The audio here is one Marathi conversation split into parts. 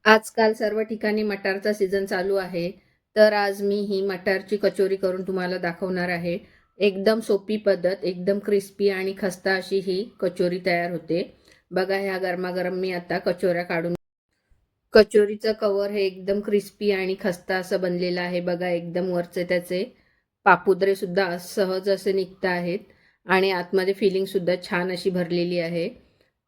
आजकाल सर्व ठिकाणी मटारचा सीझन चालू आहे. तर आज मी ही मटारची कचोरी करून तुम्हाला दाखवणार आहे. एकदम सोपी पद्धत, एकदम क्रिस्पी आणि खस्ता अशी ही कचोरी तयार होते. बघा, ह्या गरमागरम मी आता कचोऱ्या काढून कचोरीचं कवर हे एकदम क्रिस्पी आणि खस्ता असं बनलेलं आहे. बघा, एकदम वरचे त्याचे पापुद्रे सुद्धा सहज असे निघत आहेत आणि आतमध्ये फिलिंग सुद्धा छान अशी भरलेली आहे.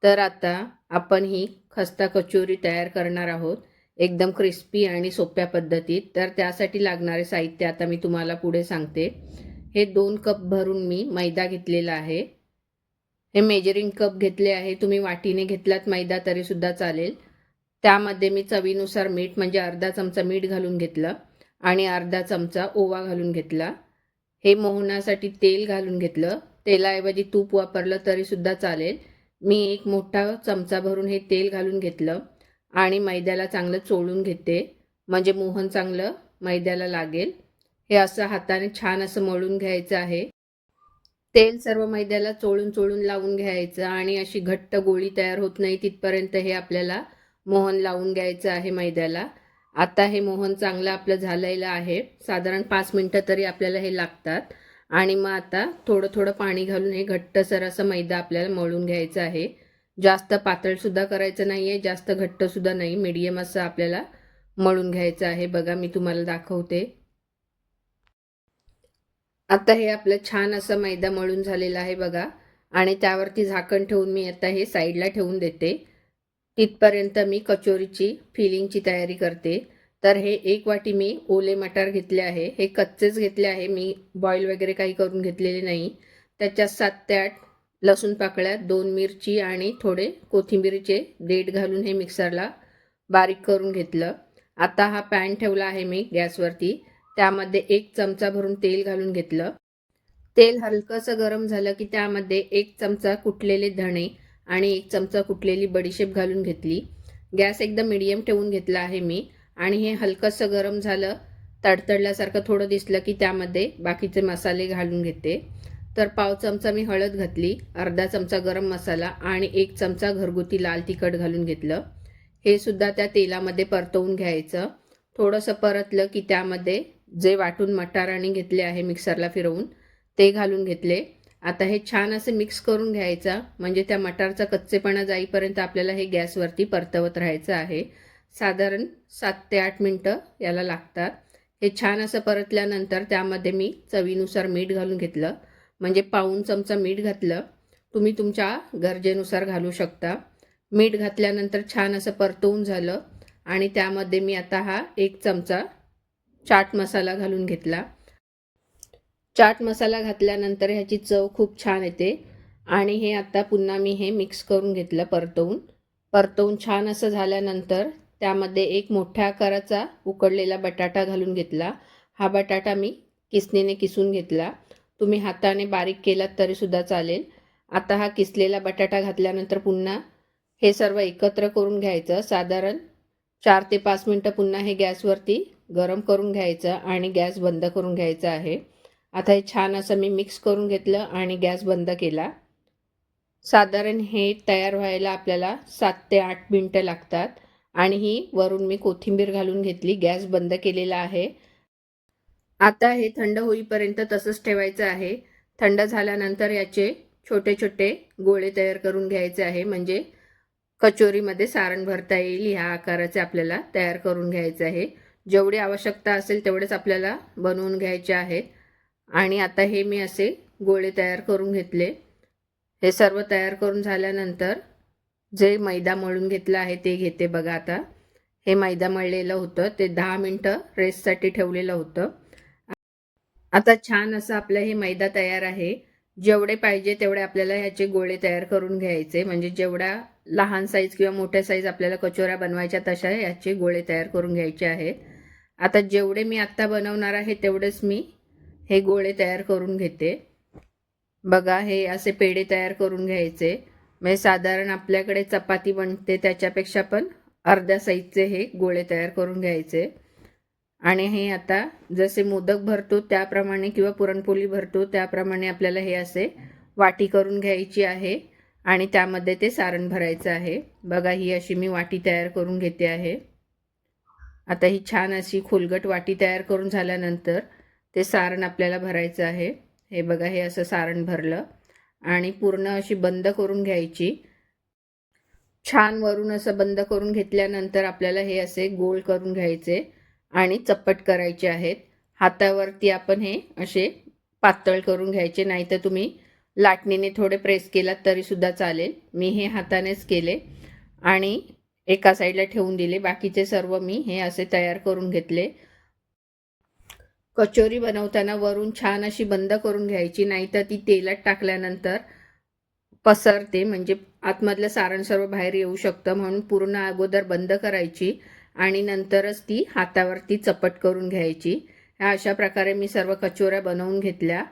तर आता आपण ही खस्ता कचोरी तयार करणार आहोत एकदम क्रिस्पी आणि सोप्या पद्धतीत. तर त्यासाठी लागणारे साहित्य आता मी तुम्हाला पुढे सांगते. हे 2 कप भरून मी मैदा घेतलेला आहे. हे मेजरिंग कप घेतले आहे. तुम्ही वाटीने घेतलात मैदा तरी सुद्धा चालेल. त्यामध्ये मी चवीनुसार मीठ म्हणजे अर्धा चमचा मीठ घालून घेतलं आणि अर्धा चमचा ओवा घालून घेतला. हे मोहनासाठी तेल घालून घेतलं. तेलाऐवजी तूप वापरलं तरी सुद्धा चालेल. मी एक मोठा चमचा भरून हे तेल घालून घेतलं आणि मैद्याला चांगलं चोळून घेते, म्हणजे मोहन चांगलं मैद्याला लागेल. हे असं हाताने छान असं मळून घ्यायचं आहे. तेल सर्व मैद्याला चोळून चोळून लावून घ्यायचं आणि अशी घट्ट गोळी तयार होत नाही तिथपर्यंत हे आपल्याला मोहन लावून घ्यायचं आहे मैद्याला. आता हे मोहन चांगलं आपलं झालेलं आहे. साधारण 5 मिनटं तरी आपल्याला हे लागतात. आणि मग आता थोडं थोडं पाणी घालून हे घट्टसर असं मैदा आपल्याला मळून घ्यायचं आहे. जास्त पातळसुद्धा करायचं नाही आहे, जास्त घट्टसुद्धा नाही, मीडियम असं आपल्याला मळून घ्यायचं आहे. बघा, मी तुम्हाला दाखवते. आता हे आपलं छान असं मैदा मळून झालेलं आहे बघा. आणि त्यावरती झाकण ठेवून मी आता हे साईडला ठेवून देते. तिथपर्यंत मी कचोरीची फिलिंगची तयारी करते. तर हे 1 वाटी मी ओले मटार घेतले आहे. हे कच्चेच घेतले आहे, मी बॉईल वगैरे काही करून घेतलेले नाही. त्याच्यात 7 ते 8 लसूण पाकळ्या, 2 मिरची आणि थोडे कोथिंबीरचे देठ घालून हे मिक्सरला बारीक करून घेतलं. आता हा पॅन ठेवला आहे मी गॅसवरती. त्यामध्ये 1 चमचा भरून तेल घालून घेतलं. तेल हलकंसं गरम झालं की त्यामध्ये 1 चमचा कुटलेले धणे आणि 1 चमचा कुटलेली बडीशेप घालून घेतली. गॅस एकदम मीडियम ठेवून घेतला आहे मी. आणि हे हलकंसं गरम झालं, तडतडल्यासारखं थोडं दिसलं की त्यामध्ये बाकीचे मसाले घालून घेते. तर पाव चमचा मी हळद घातली, अर्धा चमचा गरम मसाला आणि 1 चमचा घरगुती लाल तिखट घालून घेतलं. हे सुद्धा त्या तेलामध्ये परतवून घ्यायचं. थोडंसं परतलं की त्यामध्ये जे वाटून मटाराने घेतले आहे मिक्सरला फिरवून, ते घालून घेतले. आता हे छान असे मिक्स करून घ्यायचं, म्हणजे त्या मटारचा कच्चेपणा जाईपर्यंत आपल्याला हे गॅसवरती परतवत राहायचं आहे. साधारण 7 ते 8 मिनटं याला लागतात. हे छान असं परतल्यानंतर त्यामध्ये मी चवीनुसार मीठ घालून घेतलं, म्हणजे पाऊण चमचा मीठ घातलं. तुम्ही तुमच्या गरजेनुसार घालू शकता. मीठ घातल्यानंतर छान असं परतवून झालं आणि त्यामध्ये मी आता हा 1 चमचा चाट मसाला घालून घेतला. चाट मसाला घातल्यानंतर ह्याची चव खूप छान येते. आणि हे आता पुन्हा मी हे मिक्स करून घेतलं परतवून छान असं झाल्यानंतर त्यामध्ये एक मोठ्या आकाराचा उकडलेला बटाटा घालून घेतला. हा बटाटा मी किसणीने किसून घेतला. तुम्ही हाताने बारीक केलात तरीसुद्धा चालेल. आता हा किसलेला बटाटा घातल्यानंतर पुन्हा हे सर्व एकत्र करून घ्यायचं. साधारण 4 ते 5 मिनटं पुन्हा हे गॅसवरती गरम करून घ्यायचं आणि गॅस बंद करून घ्यायचा आहे. आता हे छान असं मी मिक्स करून घेतलं आणि गॅस बंद केला. साधारण हे तयार व्हायला आपल्याला 7 ते 8 मिनटं लागतात. आणि ही वरून मी कोथिंबीर घालून घेतली. गॅस बंद केलेला आहे. आता हे थंड होईपर्यंत तसंच ठेवायचं आहे. थंड झाल्यानंतर याचे छोटे छोटे गोळे तयार करून घ्यायचे आहे, म्हणजे कचोरीमध्ये सारण भरता येईल ह्या आकाराचे आपल्याला तयार करून घ्यायचे आहे. जेवढी आवश्यकता असेल तेवढेच आपल्याला बनवून घ्यायचे आहेत. आणि आता हे मी असे गोळे तयार करून घेतले. हे सर्व तयार करून झाल्यानंतर जे मैदा मळून घेतलं आहे ते घेते. बघा, आता हे मैदा मळलेलं होतं ते 10 मिनटं रेस्टसाठी ठेवलेलं होतं. आता छान असं आपलं हे मैदा तयार आहे. जेवढे पाहिजे तेवढे आपल्याला ह्याचे गोळे तयार करून घ्यायचे, म्हणजे जेवढ्या लहान साईज किंवा मोठ्या साईज आपल्याला कचोऱ्या बनवायच्या तशा याचे गोळे तयार करून घ्यायचे आहेत. आता जेवढे मी आत्ता बनवणार आहे तेवढेच मी हे गोळे तयार करून घेते. बघा, हे असे पेढे तयार करून घ्यायचे, म्हणजे साधारण आपल्याकडे चपाती बनते त्याच्यापेक्षा पण अर्ध्या साईजचे हे गोळे तयार करून घ्यायचे. आणि हे आता जसे मोदक भरतो त्याप्रमाणे किंवा पुरणपोळी भरतो त्याप्रमाणे आपल्याला हे असे वाटी करून घ्यायची आहे आणि त्यामध्ये ते सारण भरायचं आहे. बघा, ही अशी मी वाटी तयार करून घेते आहे. आता ही छान अशी खोलगट वाटी तयार करून झाल्यानंतर ते सारण आपल्याला भरायचं आहे. हे बघा, हे असं सारण भरलं आणि पूर्ण अशी बंद करून घ्यायची. छान वरून असं बंद करून घेतल्यानंतर आपल्याला हे असे गोल करून घ्यायचे आणि चप्पट करायचे आहेत. हातावरती आपण हे असे पातळ करून घ्यायचे, नाहीतर तुम्ही लाटणीने थोडे प्रेस केलात तरी सुद्धा चालेल. मी हे हातानेच केले आणि एका साईडला ठेवून दिले. बाकीचे सर्व मी हे असे तयार करून घेतले. कचोरी बनवताना वरून छान अशी बंद करून घ्यायची, नाहीतर ती तेलात टाकल्यानंतर पसरते, म्हणजे आतमधलं सारण सर्व बाहेर येऊ शकतं. म्हणून पूर्ण अगोदर बंद करायची आणि नंतरच ती हातावरती चपट करून घ्यायची. ह्या अशा प्रकारे मी सर्व कचोऱ्या बनवून घेतल्या.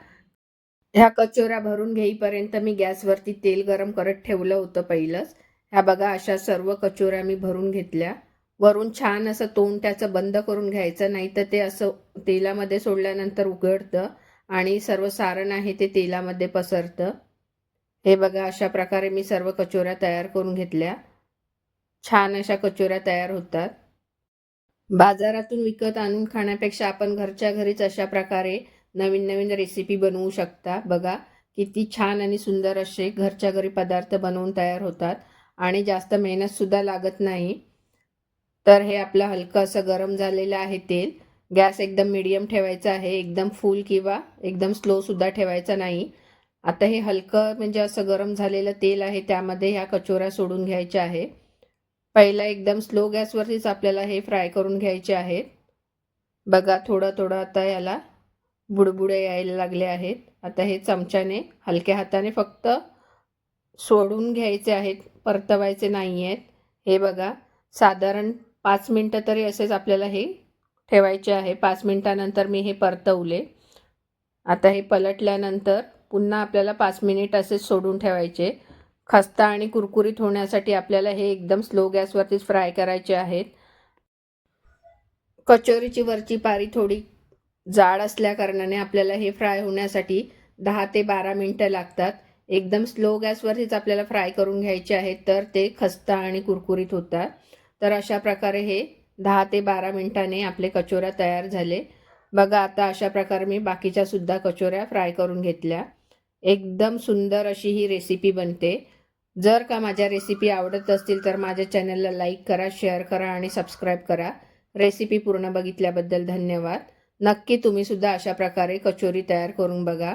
ह्या कचोऱ्या भरून घेईपर्यंत मी गॅसवरती तेल गरम करत ठेवलं होतं पहिलंच. ह्या बघा, अशा सर्व कचोऱ्या मी भरून घेतल्या. वरून छान असं तोंड त्याचं बंद करून घ्यायचं, नाही तर ते असं तेलामध्ये सोडल्यानंतर उघडतं आणि सर्व सारण आहे ते तेलामध्ये पसरतं. हे बघा, अशा प्रकारे मी सर्व कचोऱ्या तयार करून घेतल्या. छान अशा कचोऱ्या तयार होतात. बाजारातून विकत आणून खाण्यापेक्षा आपण घरच्या घरीच अशा प्रकारे नवीन नवीन रेसिपी बनवू शकता. बघा, किती छान आणि सुंदर असे घरच्या घरी पदार्थ बनवून तयार होतात आणि जास्त मेहनतसुद्धा लागत नाही. तर हे आपलं हलकं असं गरम झालेलं आहे तेल. गॅस एकदम मीडियम ठेवायचा आहे, एकदम फुल किंवा एकदम स्लोसुद्धा ठेवायचा नाही. आता हे हलकं म्हणजे असं गरम झालेलं तेल आहे, त्यामध्ये ह्या कचोऱ्या सोडून घ्यायच्या आहे. पहिला एकदम स्लो गॅसवरतीच आपल्याला हे फ्राय करून घ्यायचे आहेत. बघा, थोडं थोडं आता याला बुडबुडे यायला लागले आहेत. आता हे चमच्याने हलक्या हाताने फक्त सोडून घ्यायचे आहेत, परतवायचे नाही आहेत. हे बघा, साधारण 5 मिनटं तरी असेच आपल्याला हे ठेवायचे आहे. 5 मिनटानंतर मी हे परतवले. आता हे पलटल्यानंतर पुन्हा आपल्याला 5 मिनिट असेच सोडून ठेवायचे. खस्ता आणि कुरकुरीत होण्यासाठी आपल्याला हे एकदम स्लो गॅसवरतीच फ्राय करायचे आहेत. कचोरीची वरची पारी थोडी जाड असल्याकारणाने आपल्याला हे फ्राय होण्यासाठी 10 ते 12 मिनटं लागतात. एकदम स्लो गॅसवरतीच आपल्याला फ्राय करून घ्यायचे आहेत, तर ते खस्ता आणि कुरकुरीत होतात. तर अशा प्रकारे हे 10 ते 12 मिनिटांनी आपले कचोऱ्या तयार झाले. बघा, आता अशा प्रकारे मी बाकीच्या सुद्धा कचोऱ्या फ्राय करून घेतल्या. एकदम सुंदर अशी ही रेसिपी बनते. जर का माझ्या रेसिपी आवडत असतील तर माझ्या चॅनलला लाईक करा, शेअर करा आणि सबस्क्राईब करा. रेसिपी पूर्ण बघितल्याबद्दल धन्यवाद. नक्की तुम्ही सुद्धा अशा प्रकारे कचोरी तयार करून बघा.